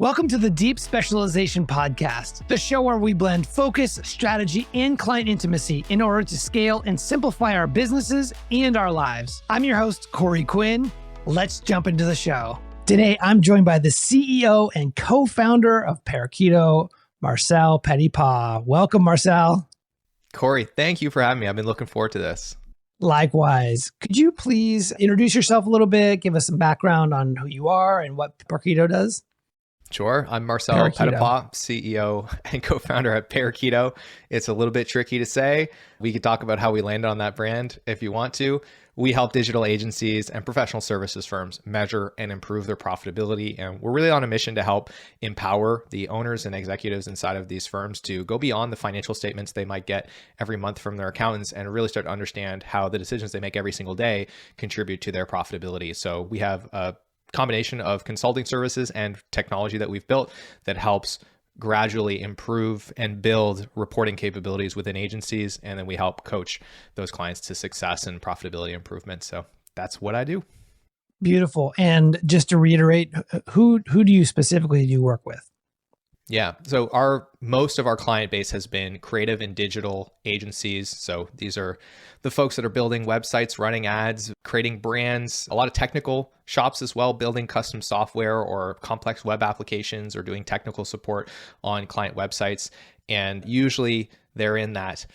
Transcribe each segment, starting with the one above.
Welcome to the Deep Specialization Podcast, the show where we blend focus, strategy, and client intimacy in order to scale and simplify our businesses and our lives. I'm your host, Corey Quinn. Let's jump into the show. Today, I'm joined by the CEO and co-founder of Parakeeto, Marcel Petitpas. Welcome, Marcel. Corey, thank you for having me. I've been looking forward to this. Likewise. Could you please introduce yourself a little bit, give us some background on who you are and what Parakeeto does? Sure. I'm Marcel Petitpas, CEO and co-founder at Parakeeto. It's a little bit tricky to say. We could talk about how we landed on that brand if you want to. We help digital agencies and professional services firms measure and improve their profitability. And we're really on a mission to help empower the owners and executives inside of these firms to go beyond the financial statements they might get every month from their accountants and really start to understand how the decisions they make every single day contribute to their profitability. So we have a combination of consulting services and technology that we've built that helps gradually improve and build reporting capabilities within agencies. And then we help coach those clients to success and profitability improvement. So that's what I do. Beautiful. And just to reiterate, who do you specifically work with? Yeah. So most of our client base has been creative and digital agencies. So these are the folks that are building websites, running ads, creating brands, a lot of technical shops as well, building custom software or complex web applications or doing technical support on client websites. And usually they're in that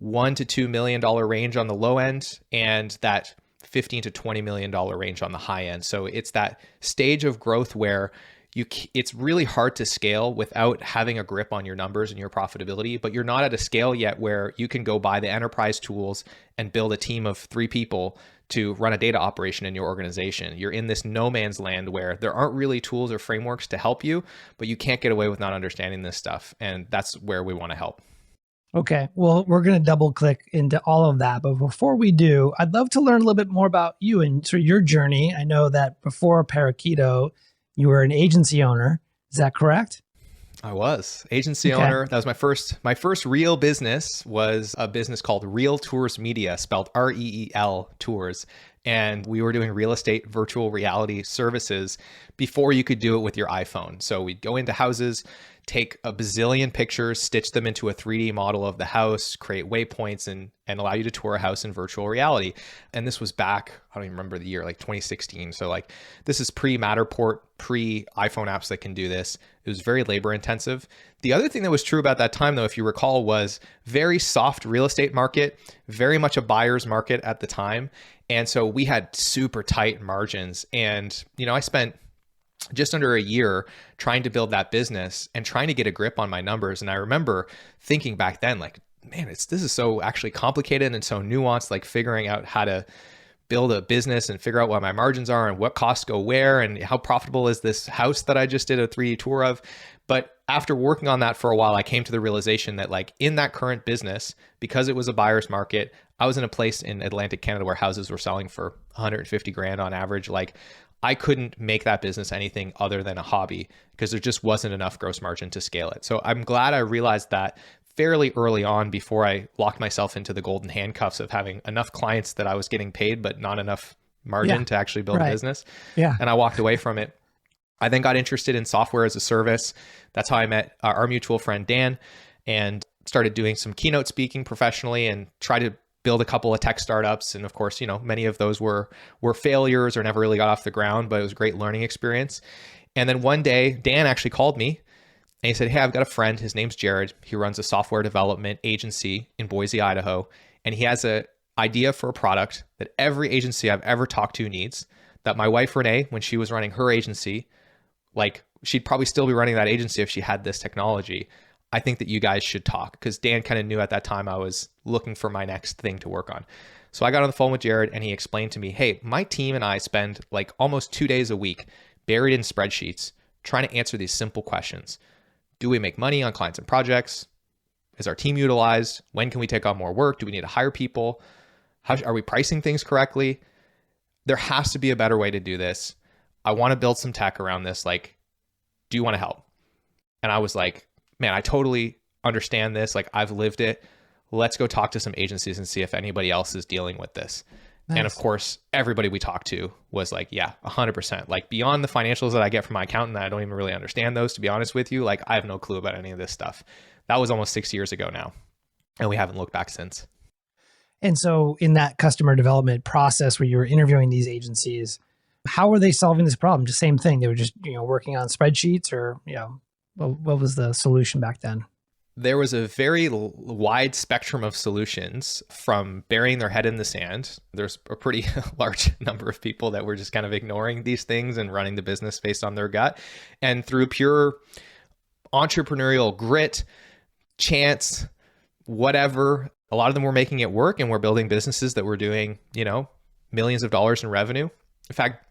$1 to $2 million range on the low end and that $15 to $20 million range on the high end. So it's that stage of growth where it's really hard to scale without having a grip on your numbers and your profitability, but you're not at a scale yet where you can go buy the enterprise tools and build a team of 3 people to run a data operation in your organization. You're in this no man's land where there aren't really tools or frameworks to help you, but you can't get away with not understanding this stuff. And that's where we want to help. Okay. Well, we're going to double click into all of that. But before we do, I'd love to learn a little bit more about you and sort of your journey. I know that before Parakeeto, you were an agency owner. Is that correct? I was agency owner. That was my first real business was a business called Real Tours Media, spelled REEL Tours. And we were doing real estate virtual reality services before you could do it with your iPhone. So we'd go into houses, take a bazillion pictures, stitch them into a 3D model of the house, create waypoints, and allow you to tour a house in virtual reality. And this was back, I don't even remember the year, like 2016. So like this is pre-Matterport, pre-iPhone apps that can do this. It was very labor intensive. The other thing that was true about that time, though, if you recall, was very soft real estate market, very much a buyer's market at the time. And so we had super tight margins. And, I spent just under a year trying to build that business and trying to get a grip on my numbers. And I remember thinking back then, like, man, this is so actually complicated and so nuanced, like figuring out how to build a business and figure out what my margins are and what costs go where and how profitable is this house that I just did a 3D tour of. But after working on that for a while, I came to the realization that like in that current business, because it was a buyer's market, I was in a place in Atlantic Canada where houses were selling for 150 grand on average. Like I couldn't make that business anything other than a hobby because there just wasn't enough gross margin to scale it. So I'm glad I realized that fairly early on before I locked myself into the golden handcuffs of having enough clients that I was getting paid, but not enough margin to actually build a business. Yeah. And I walked away from it. I then got interested in software as a service. That's how I met our mutual friend, Dan, and started doing some keynote speaking professionally and tried to build a couple of tech startups. And of course, many of those were failures or never really got off the ground, but it was a great learning experience. And then one day, Dan actually called me and he said, hey, I've got a friend. His name's Jared. He runs a software development agency in Boise, Idaho. And he has an idea for a product that every agency I've ever talked to needs, that my wife, Renee, when she was running her agency, like she'd probably still be running that agency if she had this technology. I think that you guys should talk, because Dan kind of knew at that time I was looking for my next thing to work on. So I got on the phone with Jared and he explained to me, hey, my team and I spend like almost 2 days a week buried in spreadsheets trying to answer these simple questions. Do we make money on clients and projects? Is our team utilized? When can we take on more work? Do we need to hire people? How are we pricing things correctly? There has to be a better way to do this. I want to build some tech around this. Like, do you want to help? And I was like, man, I totally understand this. Like I've lived it. Let's go talk to some agencies and see if anybody else is dealing with this. And of course, everybody we talked to was like, yeah, 100%. Like beyond the financials that I get from my accountant, I don't even really understand those, to be honest with you. Like I have no clue about any of this stuff. That was almost 6 years ago now. And we haven't looked back since. And so in that customer development process where you were interviewing these agencies, how were they solving this problem? Just same thing. They were just, working on spreadsheets, or, what was the solution back then? There was a very wide spectrum of solutions, from burying their head in the sand. There's a pretty large number of people that were just kind of ignoring these things and running the business based on their gut, and through pure entrepreneurial grit, chance, whatever. A lot of them were making it work and were building businesses that were doing, millions of dollars in revenue. In fact,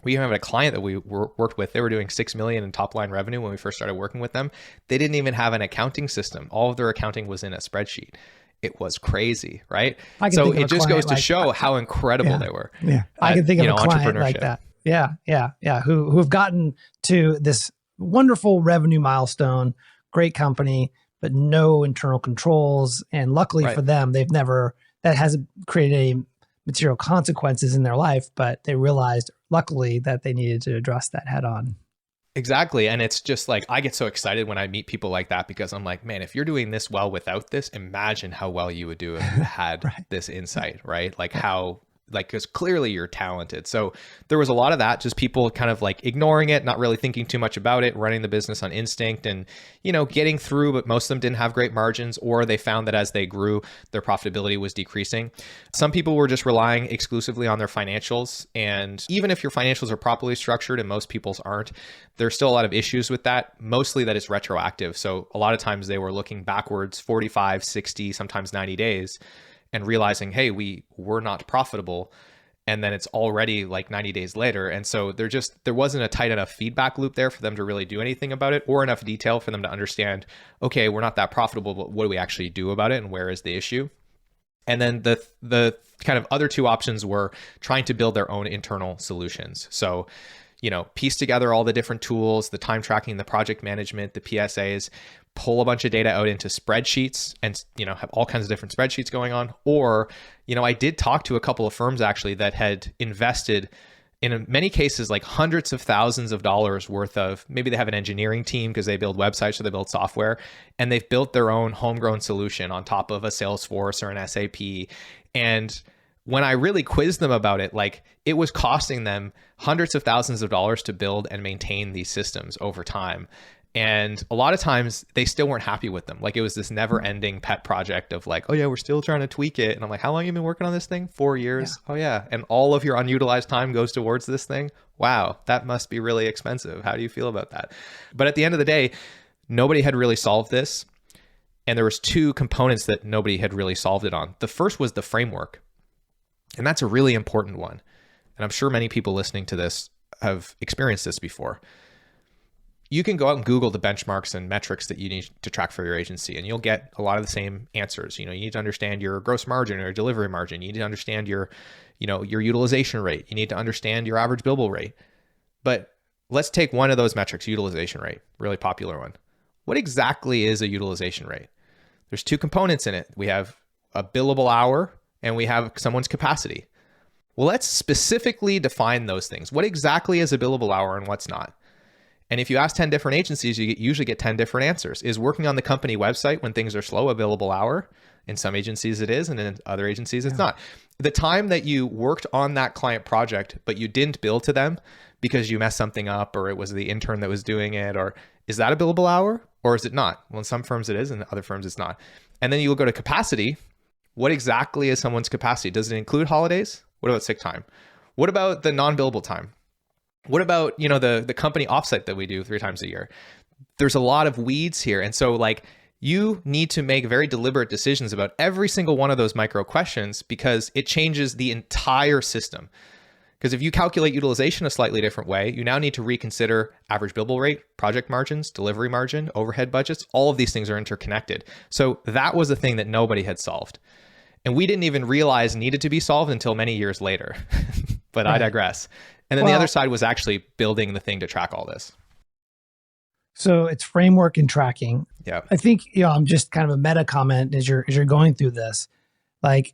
we even have a client that we worked with. They were doing 6 million in top line revenue when we first started working with them. They didn't even have an accounting system. All of their accounting was in a spreadsheet. It was crazy, right? So it just goes to show how incredible they were. Yeah, I can think of a client like that. Yeah. Who have gotten to this wonderful revenue milestone, great company, but no internal controls. And luckily for them, that hasn't created any material consequences in their life, but they realized luckily that they needed to address that head on. Exactly. And it's just like, I get so excited when I meet people like that, because I'm like, man, if you're doing this well without this, imagine how well you would do if you had this insight, right? Like because clearly you're talented. So there was a lot of that, just people kind of like ignoring it, not really thinking too much about it, running the business on instinct and, getting through, but most of them didn't have great margins, or they found that as they grew, their profitability was decreasing. Some people were just relying exclusively on their financials. And even if your financials are properly structured, and most people's aren't, there's still a lot of issues with that, mostly that it's retroactive. So a lot of times they were looking backwards 45, 60, sometimes 90 days, and realizing, hey, we were not profitable. And then it's already like 90 days later. And so there wasn't a tight enough feedback loop there for them to really do anything about it, or enough detail for them to understand, okay, we're not that profitable, but what do we actually do about it? And where is the issue? And then the kind of other two options were trying to build their own internal solutions. So, piece together all the different tools, the time tracking, the project management, the PSAs, pull a bunch of data out into spreadsheets and, have all kinds of different spreadsheets going on. Or, I did talk to a couple of firms actually that had invested in many cases, like hundreds of thousands of dollars worth of, maybe they have an engineering team because they build websites or they build software, and they've built their own homegrown solution on top of a Salesforce or an SAP. And when I really quizzed them about it, like it was costing them hundreds of thousands of dollars to build and maintain these systems over time. And a lot of times they still weren't happy with them. Like it was this never ending pet project of like, oh yeah, we're still trying to tweak it. And I'm like, how long have you been working on this thing? 4 years. Yeah. Oh yeah. And all of your unutilized time goes towards this thing. Wow. That must be really expensive. How do you feel about that? But at the end of the day, nobody had really solved this. And there was two components that nobody had really solved it on. The first was the framework. And that's a really important one. And I'm sure many people listening to this have experienced this before. You can go out and Google the benchmarks and metrics that you need to track for your agency, and you'll get a lot of the same answers. You need to understand your gross margin or delivery margin. You need to understand your utilization rate. You need to understand your average billable rate. But let's take one of those metrics, utilization rate, really popular one. What exactly is a utilization rate? There's two components in it. We have a billable hour and we have someone's capacity. Well, let's specifically define those things. What exactly is a billable hour and what's not? And if you ask 10 different agencies, you usually get 10 different answers. Is working on the company website when things are slow a billable hour? In some agencies it is, and in other agencies it's not. The time that you worked on that client project, but you didn't bill to them because you messed something up, or it was the intern that was doing it, or is that a billable hour or is it not? Well, in some firms it is, and in other firms it's not. And then you'll go to capacity. What exactly is someone's capacity? Does it include holidays? What about sick time? What about the non-billable time? What about, the company offsite that we do 3 times a year? There's a lot of weeds here. And so like you need to make very deliberate decisions about every single one of those micro questions, because it changes the entire system. Because if you calculate utilization a slightly different way, you now need to reconsider average billable rate, project margins, delivery margin, overhead budgets. All of these things are interconnected. So that was a thing that nobody had solved. And we didn't even realize needed to be solved until many years later. But I digress. And then the other side was actually building the thing to track all this. So it's framework and tracking. Yeah. I think, I'm just kind of a meta comment as you're going through this. Like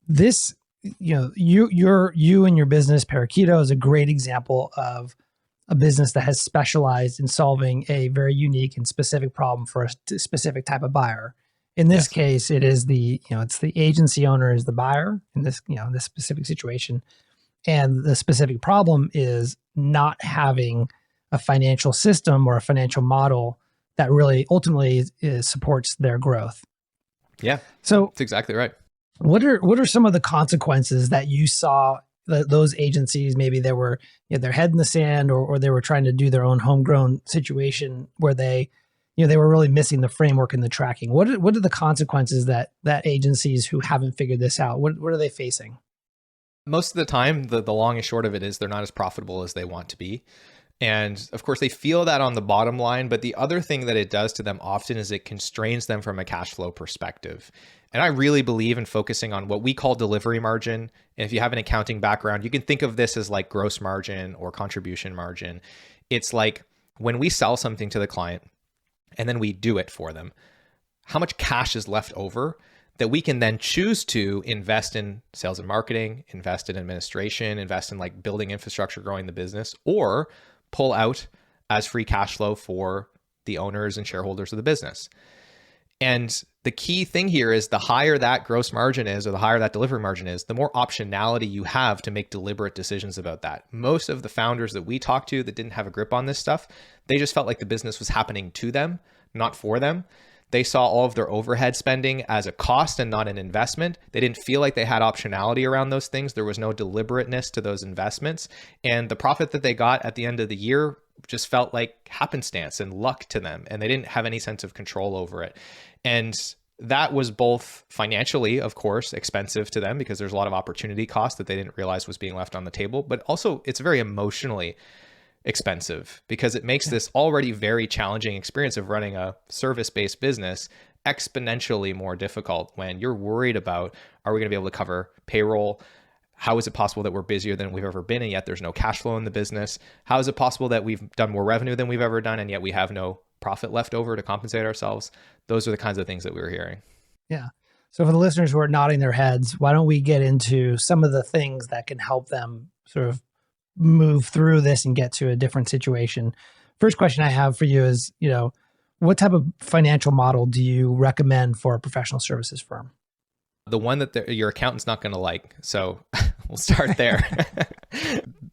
this you and your business, Parakeeto, is a great example of a business that has specialized in solving a very unique and specific problem for a specific type of buyer. In this case, it is it's the agency owner is the buyer in this, in this specific situation. And the specific problem is not having a financial system or a financial model that really ultimately supports their growth. Yeah. So that's exactly right. What are some of the consequences that you saw that those agencies, maybe they were their head in the sand, or they were trying to do their own homegrown situation where they were really missing the framework and the tracking? What are the consequences that agencies who haven't figured this out, what are they facing? Most of the time, the long and short of it is they're not as profitable as they want to be. And of course, they feel that on the bottom line. But the other thing that it does to them often is it constrains them from a cash flow perspective. And I really believe in focusing on what we call delivery margin. And if you have an accounting background, you can think of this as like gross margin or contribution margin. It's like when we sell something to the client and then we do it for them, how much cash is left over that we can then choose to invest in sales and marketing, invest in administration, invest in like building infrastructure, growing the business, or pull out as free cash flow for the owners and shareholders of the business. And the key thing here is the higher that gross margin is, or the higher that delivery margin is, the more optionality you have to make deliberate decisions about that. Most of the founders that we talked to that didn't have a grip on this stuff, they just felt like the business was happening to them, not for them. They saw all of their overhead spending as a cost and not an investment. They didn't feel like they had optionality around those things. There was no deliberateness to those investments. And the profit that they got at the end of the year just felt like happenstance and luck to them. And they didn't have any sense of control over it. And that was both financially, of course, expensive to them because there's a lot of opportunity cost that they didn't realize was being left on the table. But also it's very emotionally expensive because it makes this already very challenging experience of running a service-based business exponentially more difficult when you're worried about, are we going to be able to cover payroll? How is it possible that we're busier than we've ever been and yet there's no cash flow in the business? How is it possible that we've done more revenue than we've ever done and yet we have no profit left over to compensate ourselves? Those are the kinds of things that we were hearing. Yeah. So for the listeners who are nodding their heads, why don't we get into some of the things that can help them sort of move through this and get to a different situation? First question I have for you is, what type of financial model do you recommend for a professional services firm? The one that your accountant's not going to like. So we'll start there.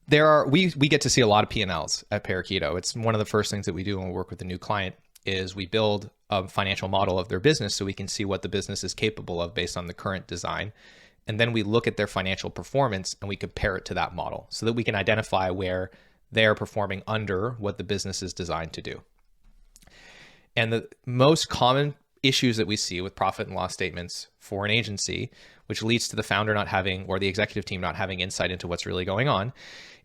We get to see a lot of P&Ls at Parakeeto. It's one of the first things that we do when we work with a new client is we build a financial model of their business so we can see what the business is capable of based on the current design. And then we look at their financial performance and we compare it to that model so that we can identify where they're performing under what the business is designed to do. And the most common issues that we see with profit and loss statements for an agency, which leads to the founder not having, or the executive team not having insight into what's really going on,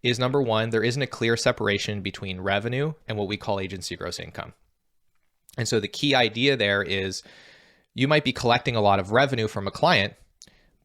is number one, there isn't a clear separation between revenue and what we call agency gross income. And so the key idea there is you might be collecting a lot of revenue from a client,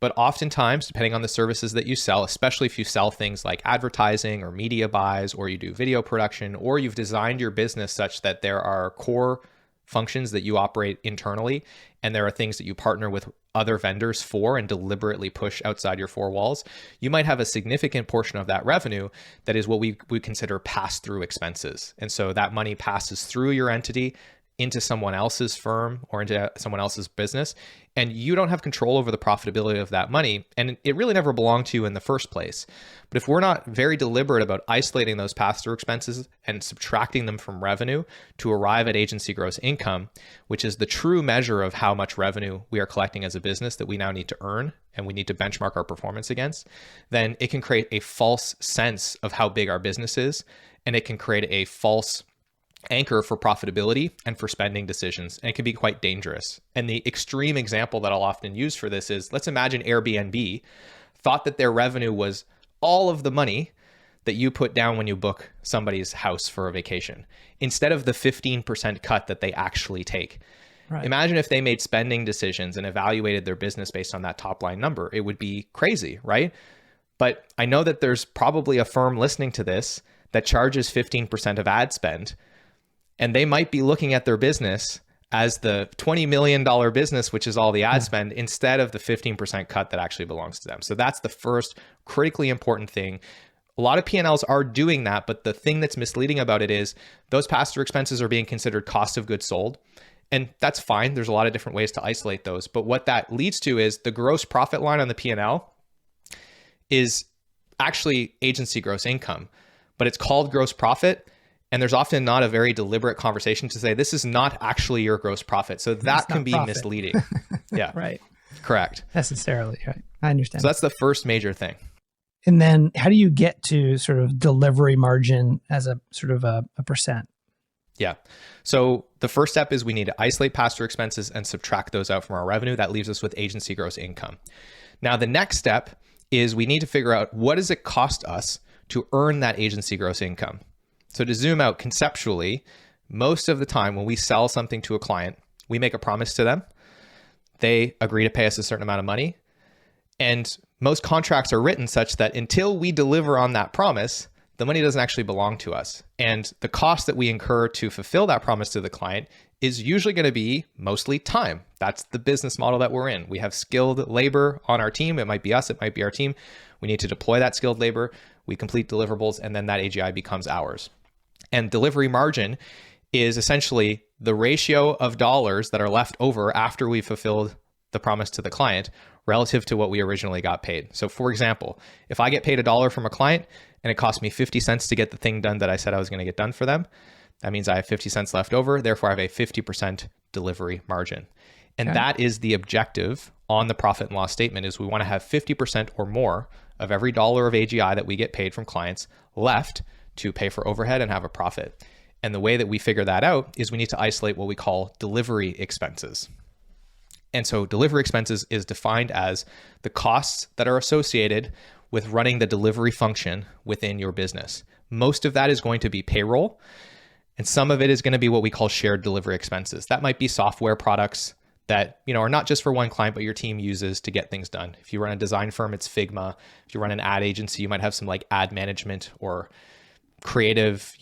but oftentimes, depending on the services that you sell, especially if you sell things like advertising or media buys, or you do video production, or you've designed your business such that there are core functions that you operate internally, and there are things that you partner with other vendors for and deliberately push outside your four walls, you might have a significant portion of that revenue that is what we consider pass-through expenses. And so that money passes through your entity into someone else's firm or into someone else's business, and you don't have control over the profitability of that money, and it really never belonged to you in the first place. But if we're not very deliberate about isolating those pass-through expenses and subtracting them from revenue to arrive at agency gross income, which is the true measure of how much revenue we are collecting as a business that we now need to earn and we need to benchmark our performance against, then it can create a false sense of how big our business is, and it can create a false anchor for profitability and for spending decisions. And it can be quite dangerous. And the extreme example that I'll often use for this is, let's imagine Airbnb thought that their revenue was all of the money that you put down when you book somebody's house for a vacation, instead of the 15% cut that they actually take. Right. Imagine if they made spending decisions and evaluated their business based on that top line number. It would be crazy, right? But I know that there's probably a firm listening to this that charges 15% of ad spend, and they might be looking at their business as the $20 million business, which is all the ad spend, instead of the 15% cut that actually belongs to them. So that's the first critically important thing. A lot of P&Ls are doing that, but the thing that's misleading about it is those pass-through expenses are being considered cost of goods sold. And that's fine. There's a lot of different ways to isolate those. But what that leads to is the gross profit line on the P&L is actually agency gross income, but it's called gross profit. And there's often not a very deliberate conversation to say, this is not actually your gross profit. So that can be misleading. Yeah. Right. Correct. Necessarily. Right. I understand. So that's the first major thing. And then how do you get to sort of delivery margin as a sort of a percent? Yeah. So the first step is we need to isolate pass-through expenses and subtract those out from our revenue. That leaves us with agency gross income. Now, the next step is we need to figure out what does it cost us to earn that agency gross income. So to zoom out conceptually, most of the time when we sell something to a client, we make a promise to them. They agree to pay us a certain amount of money. And most contracts are written such that until we deliver on that promise, the money doesn't actually belong to us. And the cost that we incur to fulfill that promise to the client is usually going to be mostly time. That's the business model that we're in. We have skilled labor on our team. It might be us, it might be our team. We need to deploy that skilled labor. We complete deliverables, and then that AGI becomes ours. And delivery margin is essentially the ratio of dollars that are left over after we fulfilled the promise to the client relative to what we originally got paid. So for example, if I get paid $1 from a client and it cost me 50 cents to get the thing done that I said I was going to get done for them, that means I have 50 cents left over. Therefore, I have a 50% delivery margin. And that is the objective on the profit and loss statement, is we want to have 50% or more of every dollar of AGI that we get paid from clients left to pay for overhead and have a profit. And the way that we figure that out is we need to isolate what we call delivery expenses. And so delivery expenses is defined as the costs that are associated with running the delivery function within your business. Most of that is going to be payroll, and some of it is going to be what we call shared delivery expenses. That might be software products that, are not just for one client, but your team uses to get things done. If you run a design firm, it's Figma. If you run an ad agency, you might have some like ad management or creative,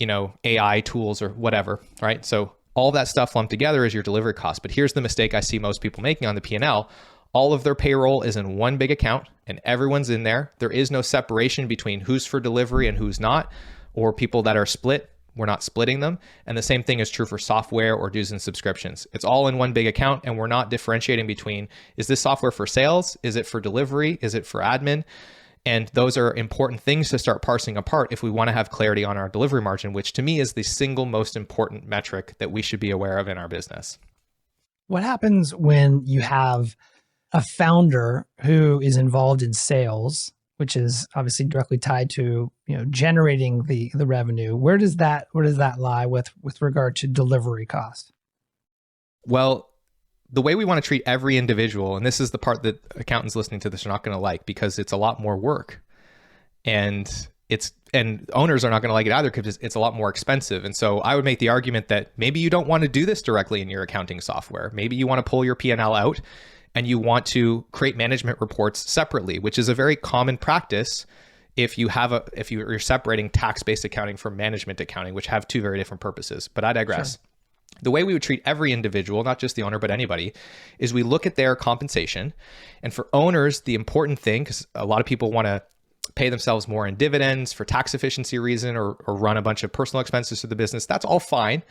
AI tools or whatever, right? So all that stuff lumped together is your delivery cost. But here's the mistake I see most people making on the P&L. All of their payroll is in one big account and everyone's in there. There is no separation between who's for delivery and who's not, or people that are split. We're not splitting them. And the same thing is true for software or dues and subscriptions. It's all in one big account, and we're not differentiating between, is this software for sales? Is it for delivery? Is it for admin? And those are important things to start parsing apart if we want to have clarity on our delivery margin, which to me is the single most important metric that we should be aware of in our business. What happens when you have a founder who is involved in sales, which is obviously directly tied to generating the revenue? Where does that lie with regard to delivery cost? Well, the way we want to treat every individual, and this is the part that accountants listening to this are not going to like, because it's a lot more work, and owners are not going to like it either because it's a lot more expensive. And so I would make the argument that maybe you don't want to do this directly in your accounting software. Maybe you want to pull your P&L out and you want to create management reports separately, which is a very common practice if you're separating tax-based accounting from management accounting, which have two very different purposes. But I digress. Sure. The way we would treat every individual, not just the owner, but anybody, is we look at their compensation. And for owners, the important thing, because a lot of people want to pay themselves more in dividends for tax efficiency reason, or run a bunch of personal expenses to the business, that's all fine.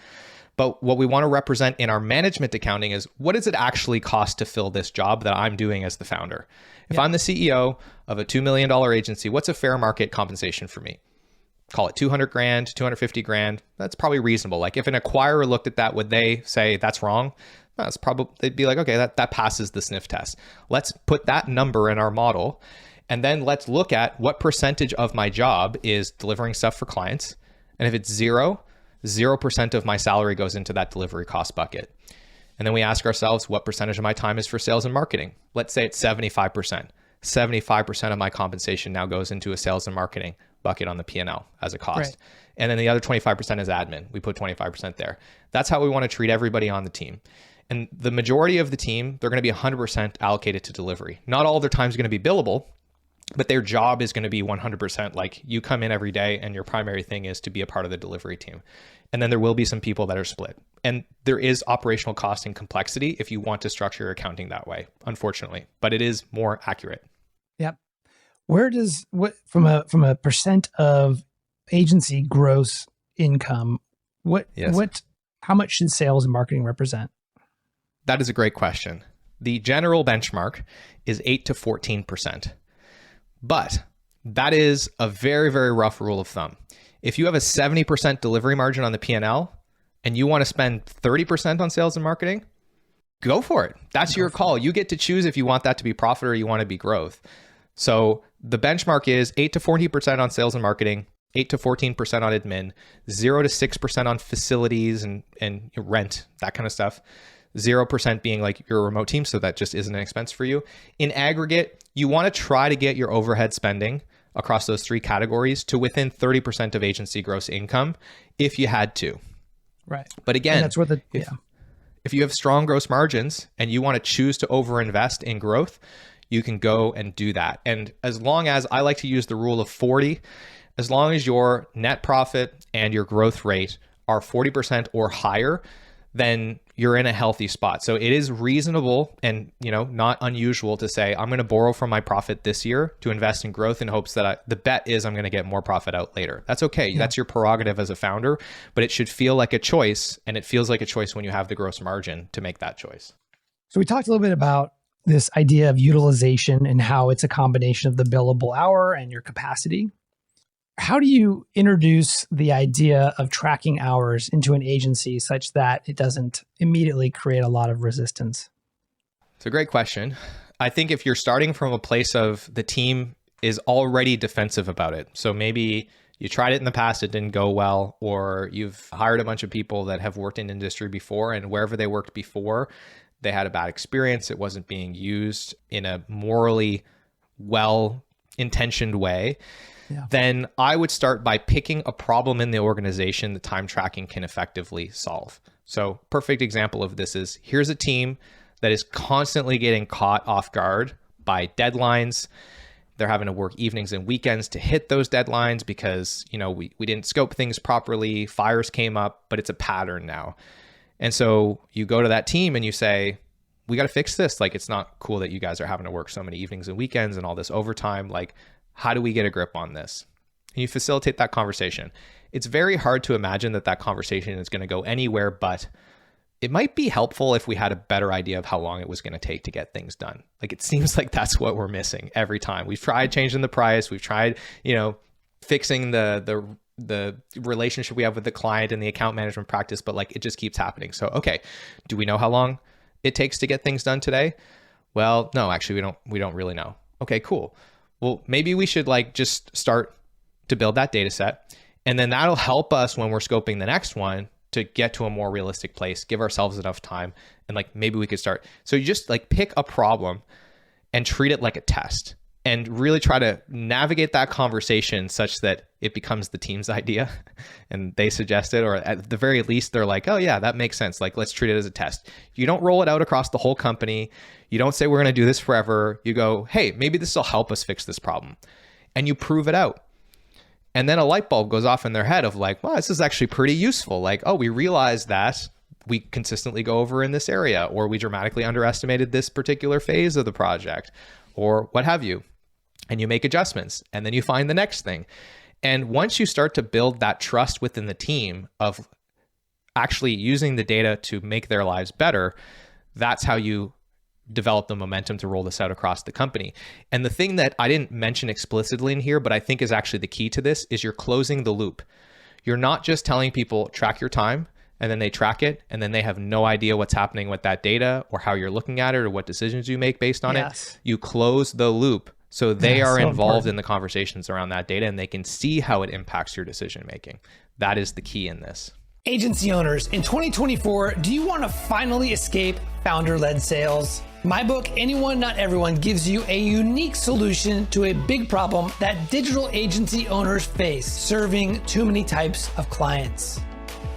But what we want to represent in our management accounting is, what does it actually cost to fill this job that I'm doing as the founder? If I'm the CEO of a $2 million agency, what's a fair market compensation for me? Call it 200 grand, 250 grand. That's probably reasonable. Like if an acquirer looked at that, would they say that's wrong? That's probably, they'd be like, okay, that passes the sniff test. Let's put that number in our model. And then let's look at what percentage of my job is delivering stuff for clients. And if it's 0% of my salary goes into that delivery cost bucket. And then we ask ourselves, what percentage of my time is for sales and marketing? Let's say it's 75%. 75% of my compensation now goes into a sales and marketing bucket on the P&L as a cost. Right. And then the other 25% is admin. We put 25% there. That's how we want to treat everybody on the team. And the majority of the team, they're going to be 100% allocated to delivery. Not all their time is going to be billable, but their job is going to be 100%. Like you come in every day and your primary thing is to be a part of the delivery team. And then there will be some people that are split. And there is operational cost and complexity if you want to structure your accounting that way, unfortunately, but it is more accurate. Yep. Where does from a percent of agency gross income, how much should sales and marketing represent? That is a great question. The general benchmark is 8 to 14%. But that is a very, very rough rule of thumb. If you have a 70% delivery margin on the P&L and you want to spend 30% on sales and marketing, go for it. That's your call. You get to choose if you want that to be profit or you want to be growth. So the benchmark is 8 to 14% on sales and marketing, 8 to 14% on admin, 0 to 6% on facilities and rent, that kind of stuff. 0% being like your remote team, so that just isn't an expense for you. In aggregate, you want to try to get your overhead spending across those three categories to within 30% of agency gross income if you had to. Right. But again, and that's where if you have strong gross margins and you want to choose to overinvest in growth, you can go and do that. And as long as, I like to use the rule of 40, as long as your net profit and your growth rate are 40% or higher, then you're in a healthy spot. So it is reasonable and, not unusual to say, I'm going to borrow from my profit this year to invest in growth in hopes that the bet is I'm going to get more profit out later. That's okay. Yeah. That's your prerogative as a founder, but it should feel like a choice. And it feels like a choice when you have the gross margin to make that choice. So we talked a little bit about this idea of utilization and how it's a combination of the billable hour and your capacity. How do you introduce the idea of tracking hours into an agency such that it doesn't immediately create a lot of resistance? It's a great question. I think if you're starting from a place of the team is already defensive about it, so maybe you tried it in the past, it didn't go well, or you've hired a bunch of people that have worked in industry before, and wherever they worked before, they had a bad experience. It wasn't being used in a morally well-intentioned way. Yeah. Then I would start by picking a problem in the organization that time tracking can effectively solve. So perfect example of this is, here's a team that is constantly getting caught off guard by deadlines. They're having to work evenings and weekends to hit those deadlines because, we didn't scope things properly, fires came up, but it's a pattern now. And so you go to that team and you say, we got to fix this. Like, it's not cool that you guys are having to work so many evenings and weekends and all this overtime. Like, how do we get a grip on this? And you facilitate that conversation. It's very hard to imagine that conversation is going to go anywhere, but it might be helpful if we had a better idea of how long it was going to take to get things done. Like, it seems like that's what we're missing every time. We've tried changing the price. We've tried, fixing the relationship we have with the client and the account management practice, but it just keeps happening. So, okay, do we know how long it takes to get things done today? Well, no, actually, we don't really know. Okay, cool. Well, maybe we should just start to build that data set, and then that'll help us when we're scoping the next one to get to a more realistic place, give ourselves enough time, and maybe we could start. So you just pick a problem and treat it like a test and really try to navigate that conversation such that it becomes the team's idea and they suggest it, or at the very least, they're like, oh yeah, that makes sense. Let's treat it as a test. You don't roll it out across the whole company. You don't say, we're going to do this forever. You go, hey, maybe this will help us fix this problem. And you prove it out. And then a light bulb goes off in their head of well, this is actually pretty useful. We realized that we consistently go over in this area, or we dramatically underestimated this particular phase of the project, or what have you. And you make adjustments, and then you find the next thing. And once you start to build that trust within the team of actually using the data to make their lives better, that's how you develop the momentum to roll this out across the company. And the thing that I didn't mention explicitly in here, but I think is actually the key to this, is you're closing the loop. You're not just telling people, track your time, and then they track it, and then they have no idea what's happening with that data or how you're looking at it or what decisions you make based on it. You close the loop. So they are involved in the conversations around that data, and they can see how it impacts your decision making. That is the key in this. Agency owners, in 2024, do you want to finally escape founder-led sales? My book, Anyone, Not Everyone, gives you a unique solution to a big problem that digital agency owners face, serving too many types of clients.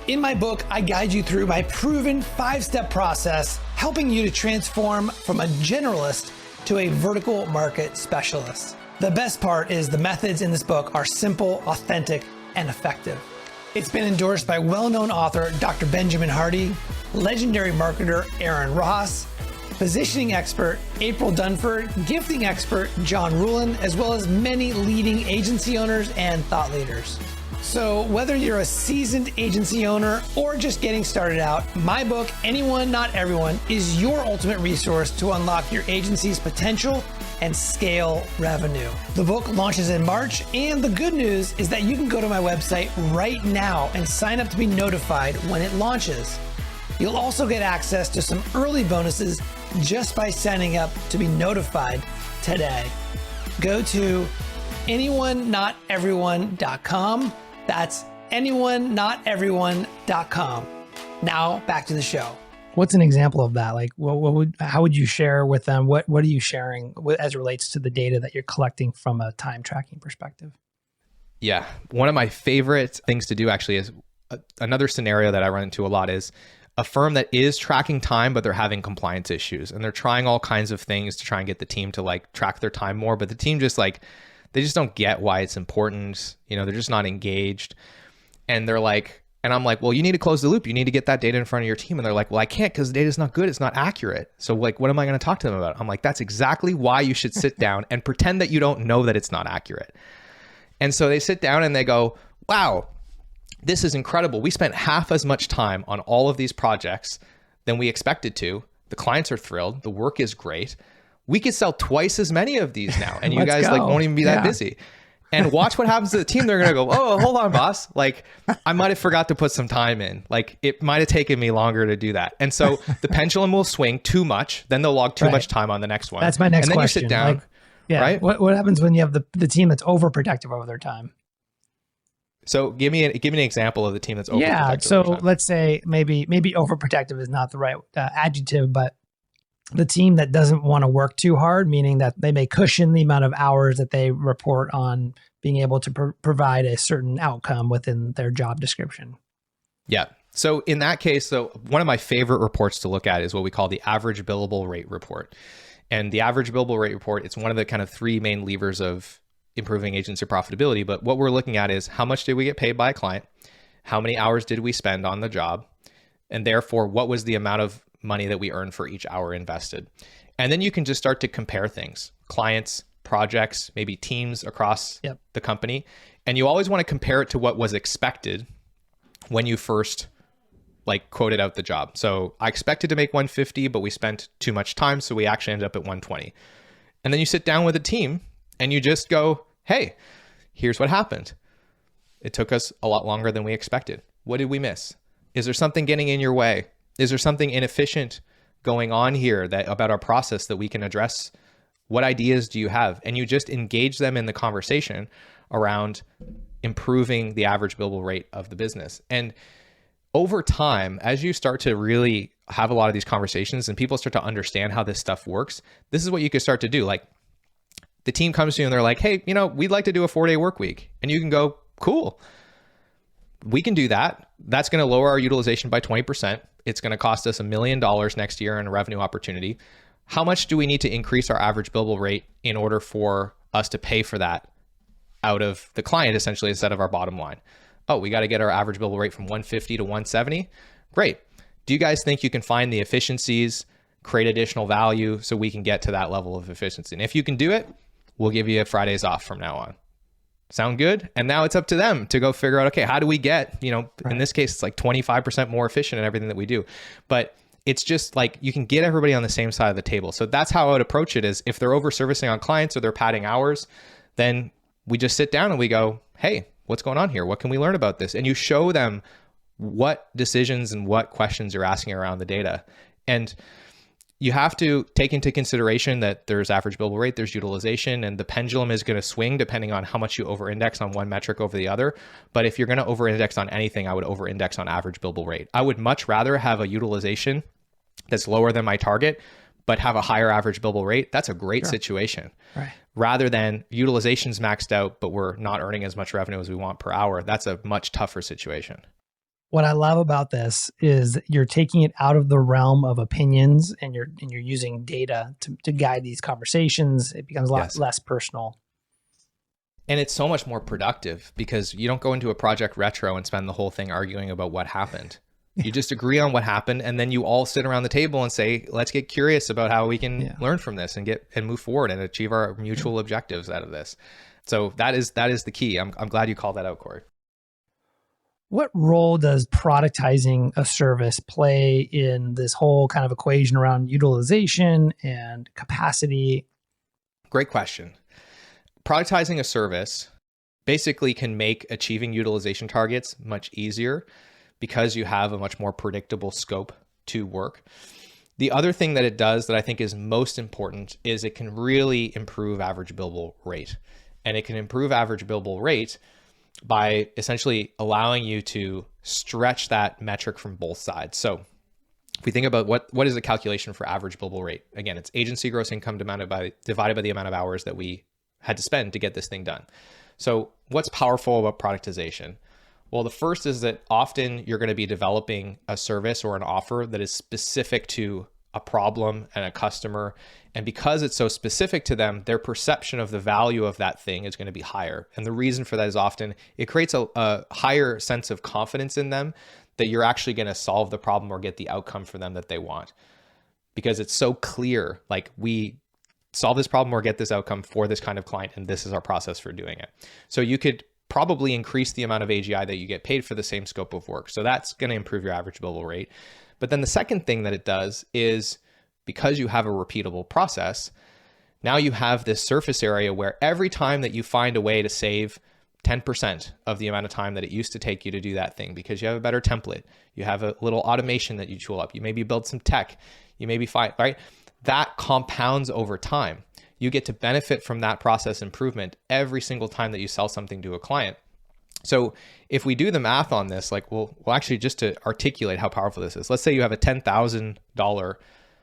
In my book, I guide you through my proven 5-step process, helping you to transform from a generalist to a vertical market specialist. The best part is the methods in this book are simple, authentic, and effective. It's been endorsed by well-known author Dr. Benjamin Hardy, legendary marketer Aaron Ross, positioning expert April Dunford, gifting expert John Rulin, as well as many leading agency owners and thought leaders. So whether you're a seasoned agency owner or just getting started out, my book, Anyone, Not Everyone, is your ultimate resource to unlock your agency's potential and scale revenue. The book launches in March, and the good news is that you can go to my website right now and sign up to be notified when it launches. You'll also get access to some early bonuses just by signing up to be notified today. Go to anyoneNotEveryone.com. That's anyoneNotEveryone.com. Now back to the show. What's an example of that? Like, how would you share with them? What are you sharing as it relates to the data that you're collecting from a time tracking perspective? Yeah. One of my favorite things to do actually is another scenario that I run into a lot is a firm that is tracking time, but they're having compliance issues and they're trying all kinds of things to try and get the team to like track their time more. But the team just like, they just don't get why it's important. You know, they're just not engaged. And they're like, and I'm like, well, you need to close the loop. You need to get that data in front of your team. And they're like, well, I can't because the data is not good. It's not accurate. So like, what am I going to talk to them about? I'm like, that's exactly why you should sit down and pretend that you don't know that it's not accurate. And so they sit down and they go, wow, this is incredible. We spent half as much time on all of these projects than we expected to. The clients are thrilled. The work is great. We could sell twice as many of these now. And you guys like won't even be that busy. And watch what happens to the team. They're going to go, oh, hold on, boss. Like, I might have forgot to put some time in. Like, it might have taken me longer to do that. And so the pendulum will swing too much. Then they'll log too much time on the next one. That's my next question. And then you sit down, right? What happens when you have the team that's overprotective over their time? So give me an example of the team that's overprotective. Yeah. So let's say maybe overprotective is not the right adjective, but the team that doesn't want to work too hard, meaning that they may cushion the amount of hours that they report on being able to provide a certain outcome within their job description. Yeah. So in that case, so one of my favorite reports to look at is what we call the average billable rate report. And the average billable rate report, it's one of the kind of three main levers of improving agency profitability. But what we're looking at is how much did we get paid by a client? How many hours did we spend on the job? And therefore, what was the amount of money that we earn for each hour invested? And then you can just start to compare things, clients, projects, maybe teams across the company. And you always want to compare it to what was expected when you first like quoted out the job. So I expected to make 150, but we spent too much time. So we actually ended up at 120. And then you sit down with a team and you just go, hey, here's what happened. It took us a lot longer than we expected. What did we miss? Is there something getting in your way? Is there something inefficient going on here about our process that we can address? What ideas do you have? And you just engage them in the conversation around improving the average billable rate of the business. And over time, as you start to really have a lot of these conversations and people start to understand how this stuff works, this is what you can start to do. Like the team comes to you and they're like, hey, we'd like to do a 4-day work week. And you can go, cool. We can do that. That's going to lower our utilization by 20%. It's going to cost us $1 million next year in a revenue opportunity. How much do we need to increase our average billable rate in order for us to pay for that out of the client, essentially, instead of our bottom line? Oh, we got to get our average billable rate from 150 to 170. Great. Do you guys think you can find the efficiencies, create additional value so we can get to that level of efficiency? And if you can do it, we'll give you Fridays off from now on. Sound good? And now it's up to them to go figure out, okay, how do we get, in this case, it's like 25% more efficient in everything that we do. But it's just like, you can get everybody on the same side of the table. So that's how I would approach it is if they're over servicing on clients or they're padding hours, then we just sit down and we go, hey, what's going on here? What can we learn about this? And you show them what decisions and what questions you're asking around the data. And you have to take into consideration that there's average billable rate, there's utilization, and the pendulum is going to swing depending on how much you over-index on one metric over the other. But if you're going to over-index on anything, I would over-index on average billable rate. I would much rather have a utilization that's lower than my target, but have a higher average billable rate. That's a great situation. Right. Rather than utilization's maxed out, but we're not earning as much revenue as we want per hour. That's a much tougher situation. What I love about this is you're taking it out of the realm of opinions and you're using data to guide these conversations. It becomes a lot less personal. And it's so much more productive because you don't go into a project retro and spend the whole thing arguing about what happened. You just agree on what happened, and then you all sit around the table and say, let's get curious about how we can learn from this and move forward and achieve our mutual objectives out of this. So that is the key. I'm glad you called that out, Corey. What role does productizing a service play in this whole kind of equation around utilization and capacity? Great question. Productizing a service basically can make achieving utilization targets much easier because you have a much more predictable scope to work. The other thing that it does that I think is most important is it can really improve average billable rate. And it can improve average billable rate by essentially allowing you to stretch that metric from both sides. So if we think about what is the calculation for average billable rate? Again, it's agency gross income divided by the amount of hours that we had to spend to get this thing done. So what's powerful about productization? Well, the first is that often you're going to be developing a service or an offer that is specific to a problem and a customer. And because it's so specific to them, their perception of the value of that thing is going to be higher. And the reason for that is often it creates a higher sense of confidence in them that you're actually going to solve the problem or get the outcome for them that they want. Because it's so clear, like we solve this problem or get this outcome for this kind of client, and this is our process for doing it. So you could probably increase the amount of AGI that you get paid for the same scope of work. So that's going to improve your average billable rate. But then the second thing that it does is because you have a repeatable process, now you have this surface area where every time that you find a way to save 10% of the amount of time that it used to take you to do that thing because you have a better template, you have a little automation that you tool up, you maybe build some tech, you maybe find, right? That compounds over time. You get to benefit from that process improvement every single time that you sell something to a client. So if we do the math on this, like, well, actually just to articulate how powerful this is, let's say you have a $10,000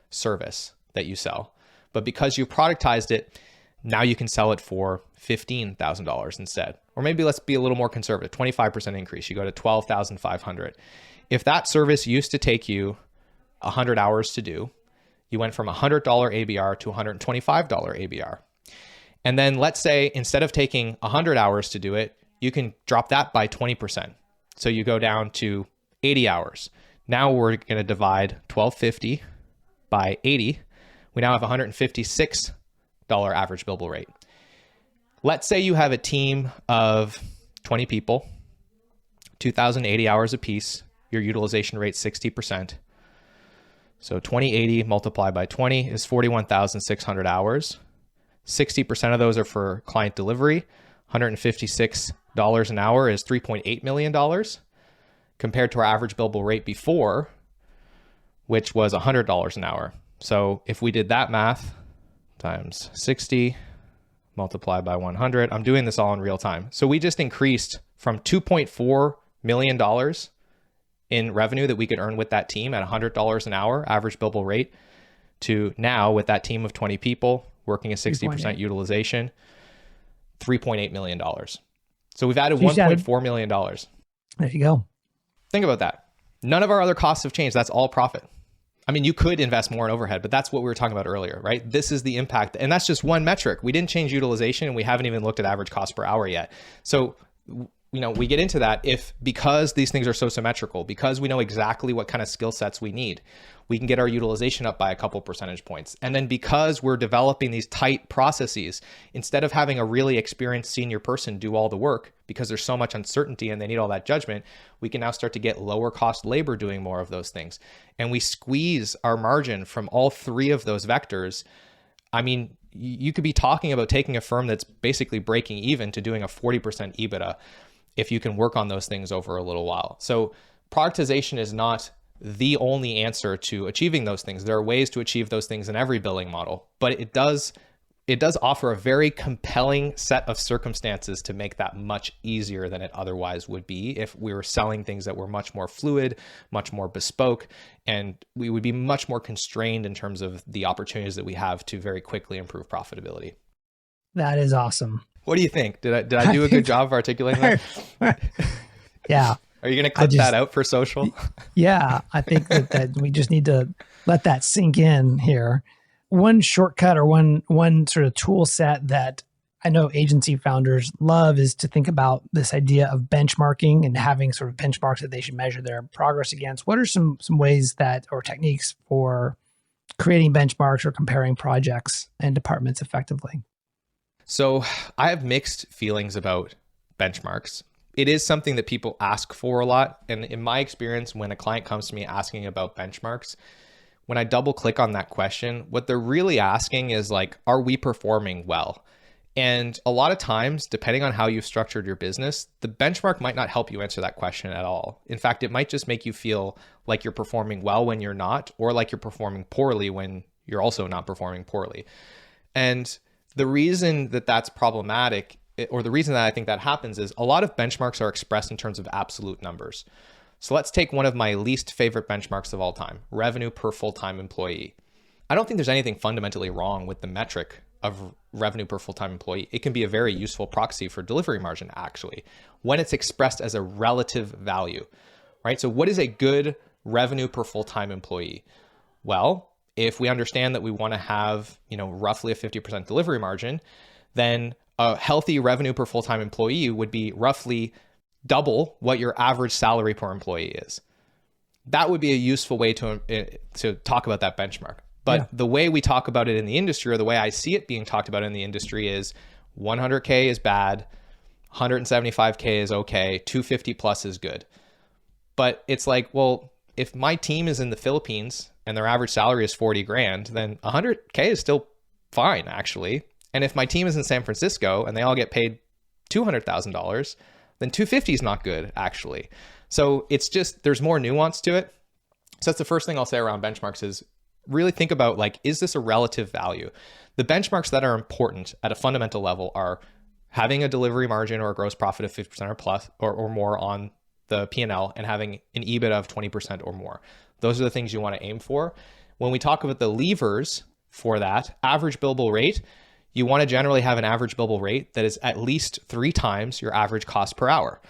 service that you sell, but because you productized it, now you can sell it for $15,000 instead. Or maybe let's be a little more conservative, 25% increase. You go to $12,500. If that service used to take you 100 hours to do, you went from $100 ABR to $125 ABR. And then let's say instead of taking 100 hours to do it, you can drop that by 20%. So you go down to 80 hours. Now we're going to divide $1,250 by 80. We now have $156 average billable rate. Let's say you have a team of 20 people, 2,080 hours apiece, your utilization rate 60%. So 2080 multiplied by 20 is 41,600 hours. 60% of those are for client delivery. $156 an hour is $3.8 million compared to our average billable rate before, which was $100 an hour. So if we did that math times 60 multiplied by 100, I'm doing this all in real time. So we just increased from $2.4 million in revenue that we could earn with that team at $100 an hour, average billable rate, to now with that team of 20 people working a 60% utilization, $3.8 million. So we've added $1.4 million. There you go. Think about that. None of our other costs have changed. That's all profit. I mean, you could invest more in overhead, but that's what we were talking about earlier, right? This is the impact. And that's just one metric. We didn't change utilization and we haven't even looked at average cost per hour yet. So, we get into that because these things are so symmetrical, because we know exactly what kind of skill sets we need, we can get our utilization up by a couple percentage points. And then because we're developing these tight processes, instead of having a really experienced senior person do all the work, because there's so much uncertainty and they need all that judgment, we can now start to get lower cost labor doing more of those things. And we squeeze our margin from all three of those vectors. I mean, you could be talking about taking a firm that's basically breaking even to doing a 40% EBITDA if you can work on those things over a little while. So productization is not the only answer to achieving those things. There are ways to achieve those things in every billing model, but it does offer a very compelling set of circumstances to make that much easier than it otherwise would be if we were selling things that were much more fluid, much more bespoke, and we would be much more constrained in terms of the opportunities that we have to very quickly improve profitability. That is awesome. What do you think? Did I do a good job of articulating that? Yeah. Are you going to clip that out for social? Yeah, I think that we just need to let that sink in here. One shortcut or one sort of tool set that I know agency founders love is to think about this idea of benchmarking and having sort of benchmarks that they should measure their progress against. What are some ways that, or techniques for creating benchmarks or comparing projects and departments effectively? So I have mixed feelings about benchmarks. It is something that people ask for a lot. And in my experience, when a client comes to me asking about benchmarks, when I double click on that question, what they're really asking is like, are we performing well? And a lot of times, depending on how you've structured your business, the benchmark might not help you answer that question at all. In fact, it might just make you feel like you're performing well when you're not, or like you're performing poorly when you're also not performing poorly. And the reason that that's problematic, or the reason that I think that happens, is a lot of benchmarks are expressed in terms of absolute numbers. So let's take one of my least favorite benchmarks of all time, revenue per full-time employee. I don't think there's anything fundamentally wrong with the metric of revenue per full-time employee. It can be a very useful proxy for delivery margin, actually, when it's expressed as a relative value, right? So what is a good revenue per full-time employee? Well, if we understand that we want to have, roughly a 50% delivery margin, then a healthy revenue per full-time employee would be roughly double what your average salary per employee is. That would be a useful way to talk about that benchmark. But the way we talk about it in the industry, or the way I see it being talked about in the industry, is 100K is bad, 175K is okay, 250 plus is good. But it's like, well, if my team is in the Philippines and their average salary is 40 grand, then 100K is still fine, actually. And if my team is in San Francisco and they all get paid $200,000, then 250 is not good, actually. So it's just, there's more nuance to it. So that's the first thing I'll say around benchmarks is really think about, like, is this a relative value? The benchmarks that are important at a fundamental level are having a delivery margin or a gross profit of 50% or plus or more on the P&L, and having an EBIT of 20% or more. Those are the things you want to aim for. When we talk about the levers for that, average billable rate, you want to generally have an average billable rate that is at least 3 times your average cost per hour.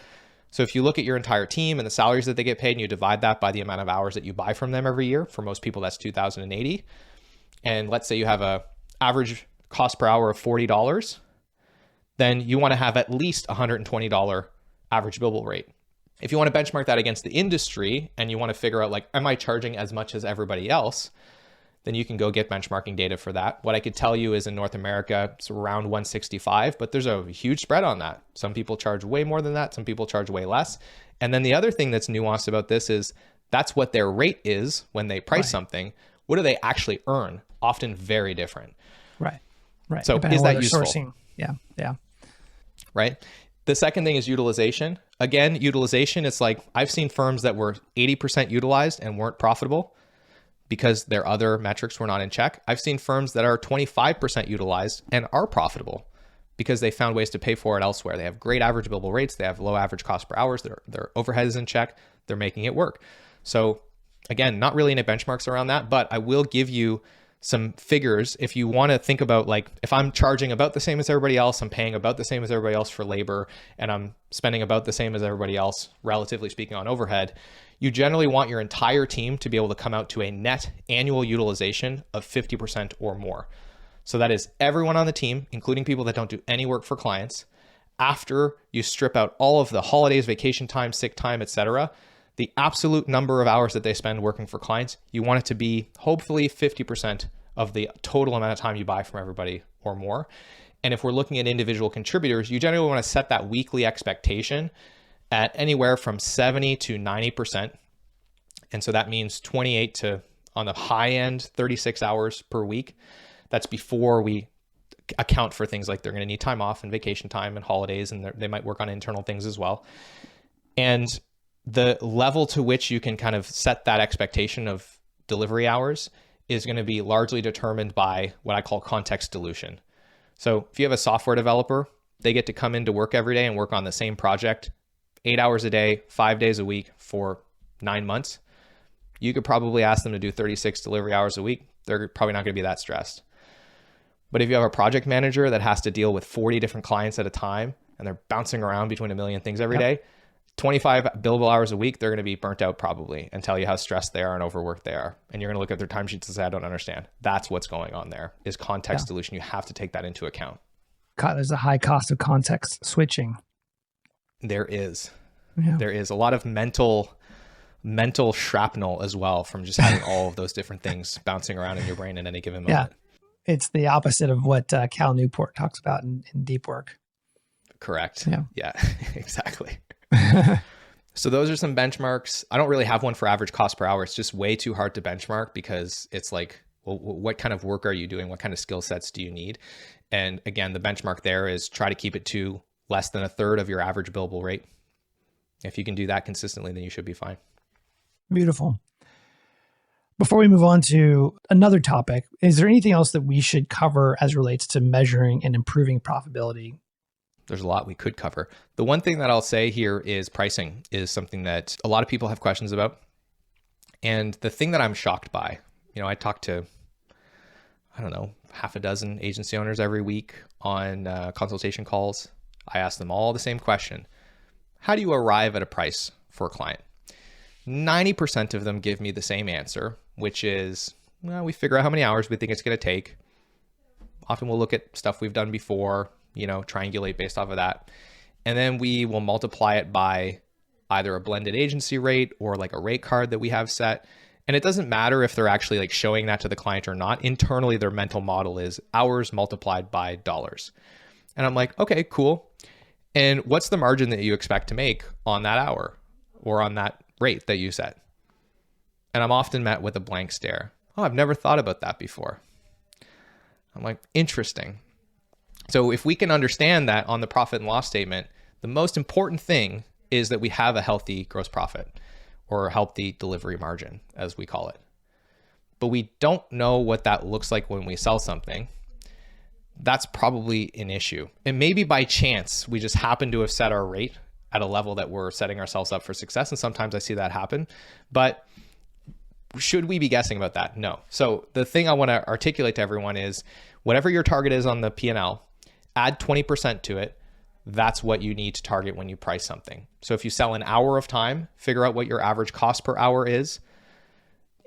So if you look at your entire team and the salaries that they get paid, and you divide that by the amount of hours that you buy from them every year, for most people that's 2,080. And let's say you have a average cost per hour of $40, then you want to have at least $120 average billable rate. If you want to benchmark that against the industry and you want to figure out, like, am I charging as much as everybody else? Then you can go get benchmarking data for that. What I could tell you is in North America, it's around 165, but there's a huge spread on that. Some people charge way more than that. Some people charge way less. And then the other thing that's nuanced about this is that's what their rate is when they price something. What do they actually earn? Often very different. Right. So is that useful? Sourcing. Yeah. Right. The second thing is utilization. Again, utilization, it's like I've seen firms that were 80% utilized and weren't profitable because their other metrics were not in check. I've seen firms that are 25% utilized and are profitable because they found ways to pay for it elsewhere. They have great average billable rates. They have low average cost per hours. Their overhead is in check. They're making it work. So again, not really any benchmarks around that, but I will give you some figures if you want to think about, like, if I'm charging about the same as everybody else, I'm paying about the same as everybody else for labor, and I'm spending about the same as everybody else, relatively speaking, on overhead. You generally want your entire team to be able to come out to a net annual utilization of 50% or more. So that is everyone on the team, including people that don't do any work for clients. After you strip out all of the holidays, vacation time, sick time, etc., the absolute number of hours that they spend working for clients, you want it to be hopefully 50% of the total amount of time you buy from everybody or more. And if we're looking at individual contributors, you generally want to set that weekly expectation at anywhere from 70 to 90%. And so that means 28 to, on the high end, 36 hours per week. That's before we account for things like they're going to need time off and vacation time and holidays, and they might work on internal things as well. And the level to which you can kind of set that expectation of delivery hours is going to be largely determined by what I call context dilution. So if you have a software developer, they get to come into work every day and work on the same project 8 hours a day, 5 days a week for 9 months. You could probably ask them to do 36 delivery hours a week. They're probably not going to be that stressed. But if you have a project manager that has to deal with 40 different clients at a time and they're bouncing around between a million things every day, 25 billable hours a week, they're going to be burnt out probably and tell you how stressed they are and overworked they are. And you're going to look at their timesheets and say, I don't understand. That's what's going on there, is context dilution. You have to take that into account. There's a high cost of context switching. There is. Yeah. There is a lot of mental shrapnel as well from just having all of those different things bouncing around in your brain at any given moment. Yeah. It's the opposite of what Cal Newport talks about in deep work. Correct. Yeah, exactly. So those are some benchmarks. I don't really have one for average cost per hour. It's just way too hard to benchmark because it's like, well, what kind of work are you doing? What kind of skill sets do you need? And again, the benchmark there is try to keep it to less than a third of your average billable rate. If you can do that consistently, then you should be fine. Beautiful. Before we move on to another topic, is there anything else that we should cover as relates to measuring and improving profitability? There's a lot we could cover. The one thing that I'll say here is pricing is something that a lot of people have questions about. And the thing that I'm shocked by, I talk to, half a dozen agency owners every week on consultation calls. I ask them all the same question. How do you arrive at a price for a client? 90% of them give me the same answer, which is, we figure out how many hours we think it's going to take. Often we'll look at stuff we've done before, triangulate based off of that. And then we will multiply it by either a blended agency rate or like a rate card that we have set. And it doesn't matter if they're actually like showing that to the client or not. Internally, their mental model is hours multiplied by dollars. And I'm like, okay, cool. And what's the margin that you expect to make on that hour or on that rate that you set? And I'm often met with a blank stare. Oh, I've never thought about that before. I'm like, interesting. So if we can understand that on the profit and loss statement, the most important thing is that we have a healthy gross profit or healthy delivery margin, as we call it. But we don't know what that looks like when we sell something. That's probably an issue. And maybe by chance, we just happen to have set our rate at a level that we're setting ourselves up for success. And sometimes I see that happen. But should we be guessing about that? No. So the thing I want to articulate to everyone is whatever your target is on the P&L, add 20% to it. That's what you need to target when you price something. So if you sell an hour of time, figure out what your average cost per hour is.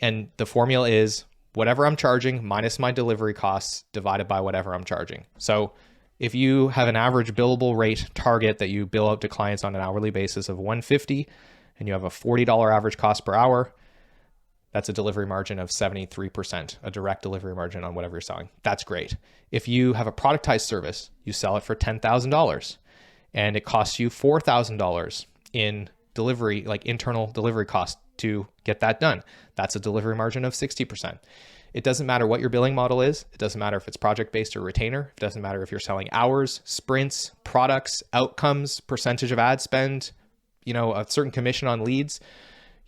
And the formula is whatever I'm charging minus my delivery costs divided by whatever I'm charging. So if you have an average billable rate target that you bill out to clients on an hourly basis of $150 and you have a $40 average cost per hour, that's a delivery margin of 73%, a direct delivery margin on whatever you're selling. That's great. If you have a productized service, you sell it for $10,000 and it costs you $4,000 in delivery, like internal delivery cost to get that done. That's a delivery margin of 60%. It doesn't matter what your billing model is. It doesn't matter if it's project-based or retainer. It doesn't matter if you're selling hours, sprints, products, outcomes, percentage of ad spend, a certain commission on leads.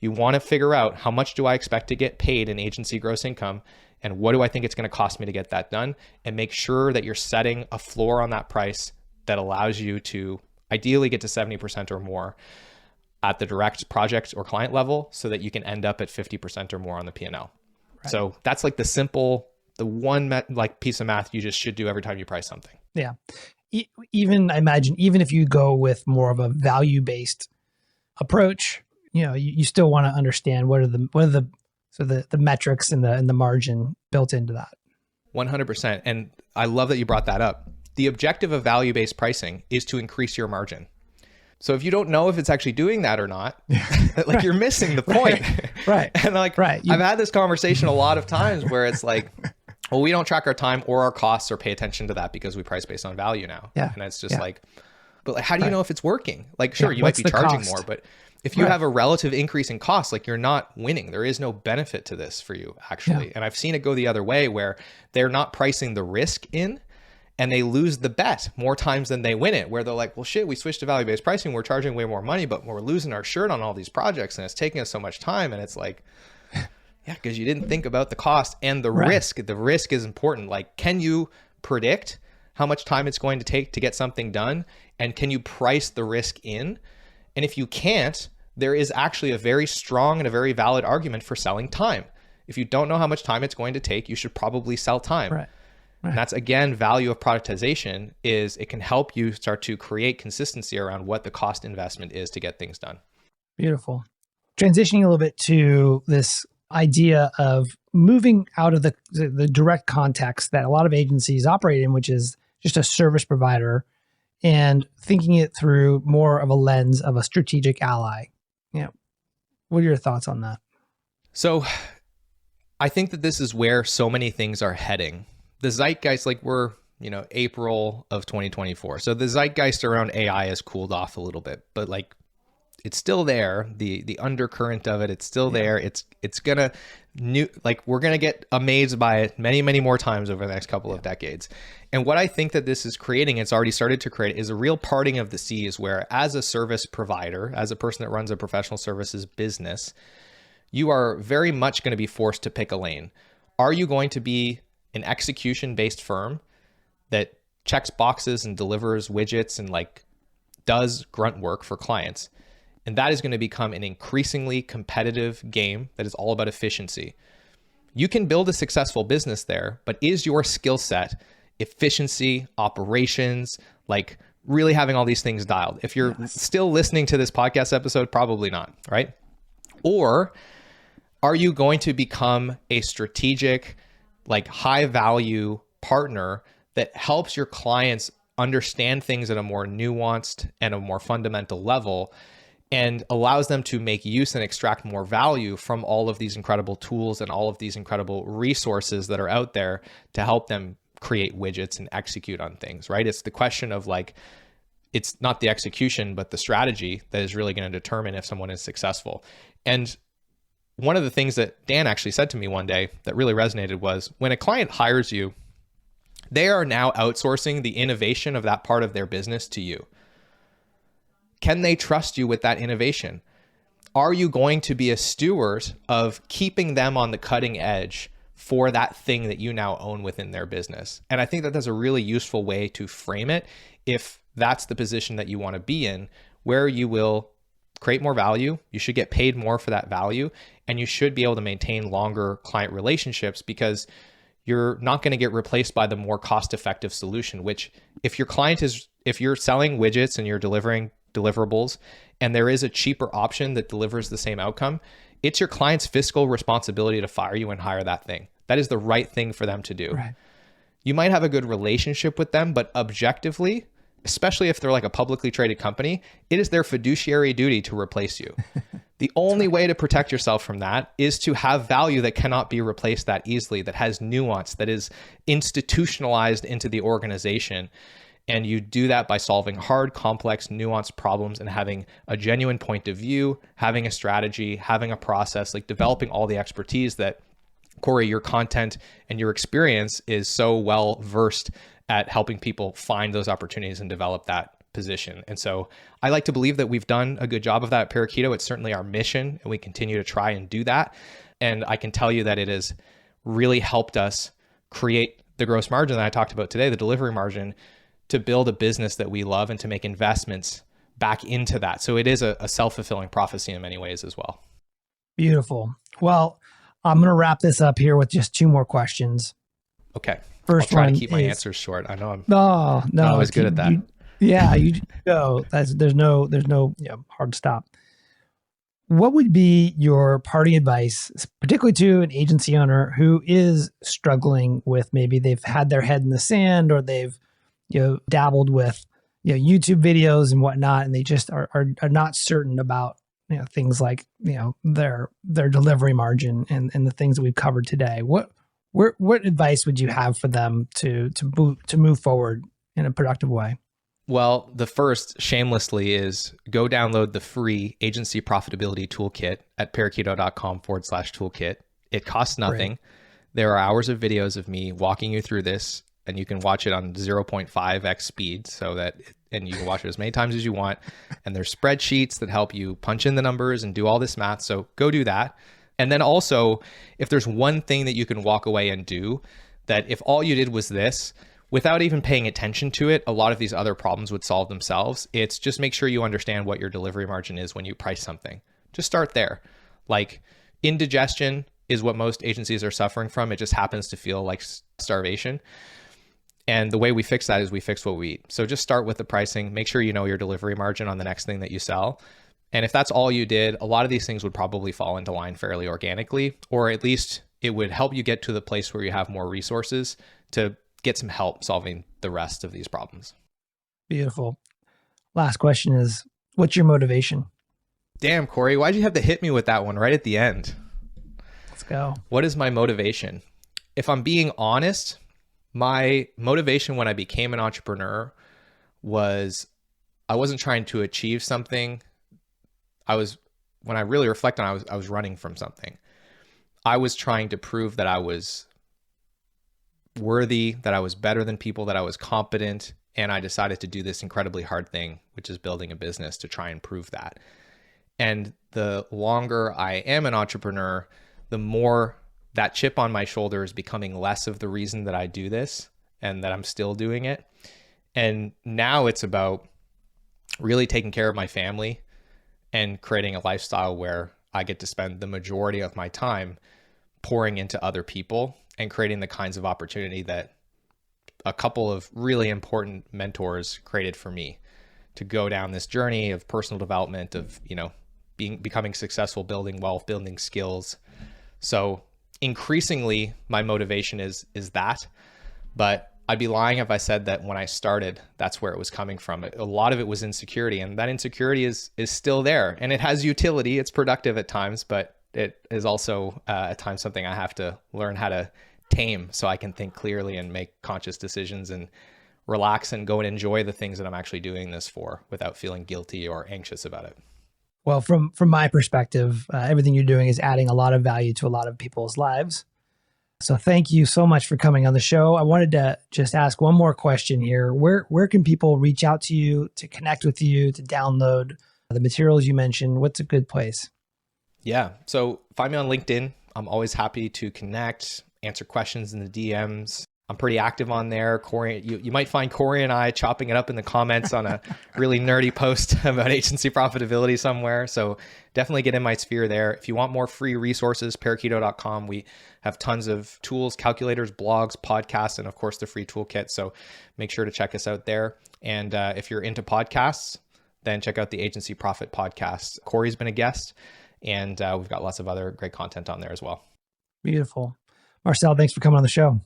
You want to figure out how much do I expect to get paid in agency gross income and what do I think it's going to cost me to get that done, and make sure that you're setting a floor on that price that allows you to ideally get to 70% or more at the direct project or client level so that you can end up at 50% or more on the P&L. Right. So that's like the one piece of math you just should do every time you price something. Yeah. I imagine even if you go with more of a value-based approach, you still want to understand what are the metrics and the margin built into that. 100%. And I love that you brought that up. The objective of value-based pricing is to increase your margin. So if you don't know if it's actually doing that or not, right. You're missing the point. Right. And I've had this conversation a lot of times where it's like, well, we don't track our time or our costs or pay attention to that because we price based on value now. Yeah. And it's just but how do you know if it's working? Sure, you might be charging charging more, but if you have a relative increase in cost, you're not winning. There is no benefit to this for you, actually. Yeah. And I've seen it go the other way where they're not pricing the risk in and they lose the bet more times than they win it, where they're like, well, shit, we switched to value-based pricing. We're charging way more money, but we're losing our shirt on all these projects and it's taking us so much time. And it's like, yeah, because you didn't think about the cost and the risk. The risk is important. Can you predict how much time it's going to take to get something done? And can you price the risk in? And if you can't, there is actually a very strong and a very valid argument for selling time. If you don't know how much time it's going to take, you should probably sell time. Right. And that's, again, value of productization is it can help you start to create consistency around what the cost investment is to get things done. Beautiful. Transitioning a little bit to this idea of moving out of the direct context that a lot of agencies operate in, which is just a service provider and thinking it through more of a lens of a strategic ally. What are your thoughts on that? So I think that this is where so many things are heading. The zeitgeist, like we're, April of 2024. So the zeitgeist around AI has cooled off a little bit, but like it's still there. The undercurrent of it, it's still there. It's gonna we're gonna get amazed by it many, many more times over the next couple of decades. And what I think that this is creating, it's already started to create, is a real parting of the seas where as a service provider, as a person that runs a professional services business, you are very much going to be forced to pick a lane. Are you going to be an execution-based firm that checks boxes and delivers widgets and does grunt work for clients? And that is going to become an increasingly competitive game that is all about efficiency. You can build a successful business there, but is your skill set efficiency, operations, really having all these things dialed? If you're still listening to this podcast episode, probably not, right? Or are you going to become a strategic, high value partner that helps your clients understand things at a more nuanced and a more fundamental level and allows them to make use and extract more value from all of these incredible tools and all of these incredible resources that are out there to help them create widgets and execute on things, right? It's the question of it's not the execution, but the strategy that is really going to determine if someone is successful. And one of the things that Dan actually said to me one day that really resonated was, when a client hires you, they are now outsourcing the innovation of that part of their business to you. Can they trust you with that innovation? Are you going to be a steward of keeping them on the cutting edge for that thing that you now own within their business? And I think that that's a really useful way to frame it if that's the position that you want to be in, where you will create more value, you should get paid more for that value, and you should be able to maintain longer client relationships because you're not going to get replaced by the more cost-effective solution, which if you're selling widgets and you're delivering deliverables and there is a cheaper option that delivers the same outcome, it's your client's fiscal responsibility to fire you and hire that thing. That is the right thing for them to do. Right. You might have a good relationship with them, but objectively, especially if they're a publicly traded company, it is their fiduciary duty to replace you. The only way to protect yourself from that is to have value that cannot be replaced that easily, that has nuance, that is institutionalized into the organization. And you do that by solving hard, complex, nuanced problems and having a genuine point of view, having a strategy, having a process, developing all the expertise that, Corey, your content and your experience is so well versed at helping people find those opportunities and develop that position. And so I like to believe that we've done a good job of that at Parakeeto. It's certainly our mission, and we continue to try and do that. And I can tell you that it has really helped us create the gross margin that I talked about today, the delivery margin, to build a business that we love and to make investments back into that. So it is a self-fulfilling prophecy in many ways as well. Beautiful. Well, I'm going to wrap this up here with just two more questions. Okay. First I'll try one to keep my is, answers short. I know I'm not always good at that. You go. There's no hard stop. What would be your parting advice, particularly to an agency owner who is struggling with, maybe they've had their head in the sand or they've dabbled with YouTube videos and whatnot, and they just are not certain about things like their delivery margin and the things that we've covered today? What advice would you have for them to move forward in a productive way? Well, the first, shamelessly, is go download the free Agency Profitability Toolkit at parakeeto.com/toolkit. It costs nothing. Great. There are hours of videos of me walking you through this, and you can watch it on 0.5x speed and you can watch it as many times as you want. And there's spreadsheets that help you punch in the numbers and do all this math. So go do that. And then also, if there's one thing that you can walk away and do, that if all you did was this, without even paying attention to it, a lot of these other problems would solve themselves. It's just make sure you understand what your delivery margin is when you price something. Just start there. Indigestion is what most agencies are suffering from. It just happens to feel like starvation. And the way we fix that is we fix what we eat. So just start with the pricing, make sure you know your delivery margin on the next thing that you sell. And if that's all you did, a lot of these things would probably fall into line fairly organically, or at least it would help you get to the place where you have more resources to get some help solving the rest of these problems. Beautiful. Last question is, what's your motivation? Damn, Corey, why'd you have to hit me with that one right at the end? Let's go. What is my motivation? If I'm being honest, my motivation when I became an entrepreneur was I wasn't trying to achieve something. When I really reflect on it, I was running from something. I was trying to prove that I was worthy, that I was better than people, that I was competent. And I decided to do this incredibly hard thing, which is building a business to try and prove that. And the longer I am an entrepreneur, the more that chip on my shoulder is becoming less of the reason that I do this and that I'm still doing it. And now it's about really taking care of my family and creating a lifestyle where I get to spend the majority of my time pouring into other people and creating the kinds of opportunity that a couple of really important mentors created for me to go down this journey of personal development, of, becoming successful, building wealth, building skills. So increasingly my motivation is that, but I'd be lying if I said that when I started, that's where it was coming from. A lot of it was insecurity, and that insecurity is still there, and it has utility. It's productive at times, but it is also at times something I have to learn how to tame so I can think clearly and make conscious decisions and relax and go and enjoy the things that I'm actually doing this for without feeling guilty or anxious about it. Well, from my perspective, everything you're doing is adding a lot of value to a lot of people's lives. So thank you so much for coming on the show. I wanted to just ask one more question here. Where can people reach out to you, to connect with you, to download the materials you mentioned? What's a good place? Yeah. So find me on LinkedIn. I'm always happy to connect, answer questions in the DMs. I'm pretty active on there. Corey, you might find Corey and I chopping it up in the comments on a really nerdy post about agency profitability somewhere. So definitely get in my sphere there. If you want more free resources, parakeeto.com. We have tons of tools, calculators, blogs, podcasts, and of course the free toolkit. So make sure to check us out there. And if you're into podcasts, then check out the Agency Profit podcast. Corey's been a guest, and we've got lots of other great content on there as well. Beautiful. Marcel, thanks for coming on the show.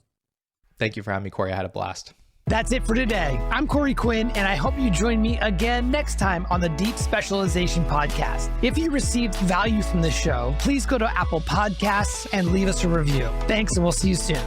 Thank you for having me, Corey. I had a blast. That's it for today. I'm Corey Quinn, and I hope you join me again next time on the Deep Specialization Podcast. If you received value from this show, please go to Apple Podcasts and leave us a review. Thanks, and we'll see you soon.